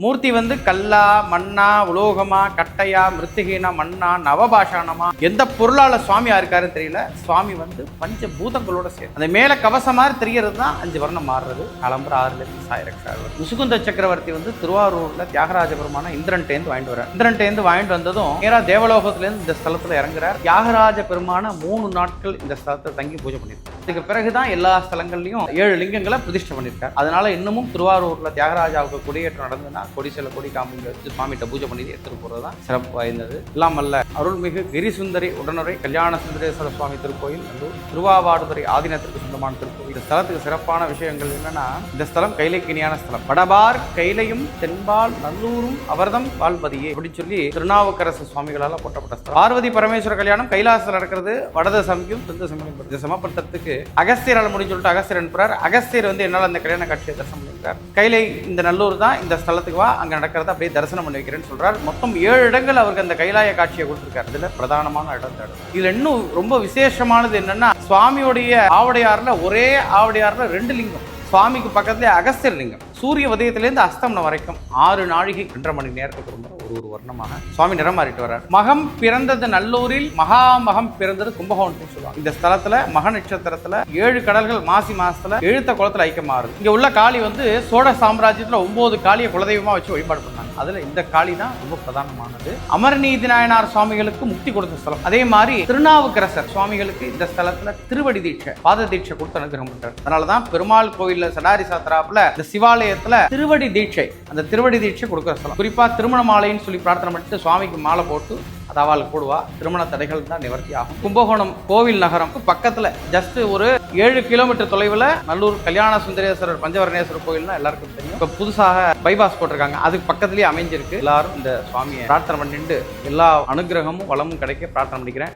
மூர்த்தி வந்து கல்லா, மண்ணா, உலோகமா, கட்டையா, மிருத்திகீனா, மண்ணா, நவபாஷானமா, எந்த பொருளால சுவாமியா இருக்காருன்னு தெரியல. சுவாமி வந்து பஞ்ச பூதங்களோட சேர்ந்து அந்த மேல கவசம் மாதிரி தெரியறது தான் 5 வர்ணம் மாறுறது. கிளம்புற 6 சாயிரக்ஷா. முசுகுந்த சக்கரவர்த்தி வந்து திருவாரூர்ல தியாகராஜ பெருமான இந்திரன்டேந்து வாங்கிட்டு வர்றார். இந்திரன்டேந்து வாங்கிட்டு வந்ததும் நேரா தேவலோகத்திலேருந்து இந்த ஸ்தலத்துல இறங்குறார். தியாகராஜ பெருமான 3 நாட்கள் இந்த ஸ்தலத்தை தங்கி பூஜை பண்ணியிருக்கார். இதுக்கு பிறகுதான் எல்லா ஸ்தலங்கள்லயும் 7 லிங்கங்களை பிரதிஷ்டை பண்ணியிருக்கார். அதனால இன்னமும் திருவாரூர்ல தியாகராஜாவுக்கு கொடியேற்றம் நடந்ததுன்னா கொடிசில கொடி காமிங்க வச்சு சுவாமிகிட்ட பூஜை பண்ணி எடுத்துட்டு போறதுதான் சிறப்பு வாய்ந்தது. இல்லாமல்ல அருள்மிகு கிரிசுந்தரி உடனுரை கல்யாண சுந்தரேஸ்வர சுவாமி திருக்கோயில் திருவாவாடுதுறை ஆதீனத்திற்கு சொந்தமான திருக்கோயில். இந்த ஸ்தலத்துக்கு சிறப்பான விஷயங்கள் என்னன்னா, இந்த ஸ்தலம் கைலைக்கு இணையான ஸ்தலம். வடபார் கைலையும் தென்பால் நல்லூரும் அவர்தம் வாழ்வதியே அப்படின்னு சொல்லி திருநாவுக்கரசு சுவாமிகளால் போட்டப்பட்ட ஸ்தலம். பார்வதி பரமேஸ்வர கல்யாணம் கைலாசத்தில் நடக்கிறது. வடத சமயம் தெந்த சமயம். இதை சமப்படுத்துறதுக்கு அகஸ்தியரால் முடிஞ்சு சொல்லிட்டு அகஸ்தியர் அனுப்புறார். அகஸ்தியர் வந்து என்னால் அந்த கல்யாண காட்சியை தரிசனம் பண்ணிருக்கார். கைலை இந்த நல்லூர் தான், இந்த ஸ்தலத்துக்கு வா, அங்க நடக்கிறத அப்படியே தரிசனம் பண்ணி வைக்கிறேன்னு சொல்றார். மொத்தம் 7 இடங்கள் அவருக்கு அந்த கைலாய காட்சியை கொடுத்திருக்காரு. இதுல பிரதானமான இடம். இதுல இன்னும் ரொம்ப விசேஷமானது என்னன்னா, சுவாமியுடைய ஆவடையாறுல ஒரே ஆவடையாறுல 2 லிங்கம். சுவாமிக்கு பக்கத்துல அகஸ்தியர் லிங்கம். சூரிய உதயத்திலேருந்து அஸ்தமனம் வரைக்கும் 6 நாழிகை 1.5 மணி நேரத்துக்கு ஒரு வர்ணமாக சுவாமி நிறம் மாறிட்டு வர்றார். மகம் பிறந்தது நல்லூரில், மகாமகம் பிறந்தது கும்பகோணத்தில் சொல்லுவாங்க. இந்த ஸ்தலத்துல மக நட்சத்திரத்துல 7 கடல்கள் மாசி மாசத்துல எழுத்த குளத்துல ஐக்கியமாறுது. இங்க உள்ள காளி வந்து சோழ சாம்ராஜ்யத்துல 9 காளியை குலதெய்வமா வச்சு வழிபாடு பண்ணாங்க. அதுல இந்த காளி தான் ரொம்ப பிரதானமானது. அமர்நீதி நாயனார் சுவாமிகளுக்கு முக்தி கொடுத்த ஸ்தலம். அதே மாதிரி திருநாவுக்கரசர் சுவாமிகளுக்கு இந்த ஸ்தலத்துல திருவடி தீட்சை, பாத தீட்சை கொடுத்து அனுகிரகம் பண்றாரு. அதனாலதான் பெருமாள் கோயில்ல சடாரி சாத்திராப்புல இந்த சிவாலயத்துல திருவடி தீட்சை, அந்த திருவடி தீட்சை கொடுக்குற ஸ்தலம். குறிப்பா திருமண மாலைன்னு சொல்லி பிரார்த்தனை பண்ணிட்டு சுவாமிக்கு மாலை போட்டு அது அவளுக்கு போடுவா. திருமண தடைகள் தான் நிவர்த்தி ஆகும். கும்பகோணம் கோவில் நகரம் பக்கத்துல ஜஸ்ட் ஒரு 7 கிலோமீட்டர் தொலைவில் நல்லூர் கல்யாண சுந்தரேஸ்வரர் பஞ்சவர்ணேஸ்வரர் கோயில்னா எல்லாருக்கும் தெரியும். இப்போ புதுசாக பைபாஸ் போட்டிருக்காங்க. அதுக்கு பக்கத்துலேயே அமைஞ்சிருக்கு. எல்லாரும் இந்த சுவாமியை பிரார்த்தனை பண்ணிட்டு எல்லா அனுகிரகமும் வளமும் கிடைக்க பிரார்த்தனை பண்ணிக்கிறேன்.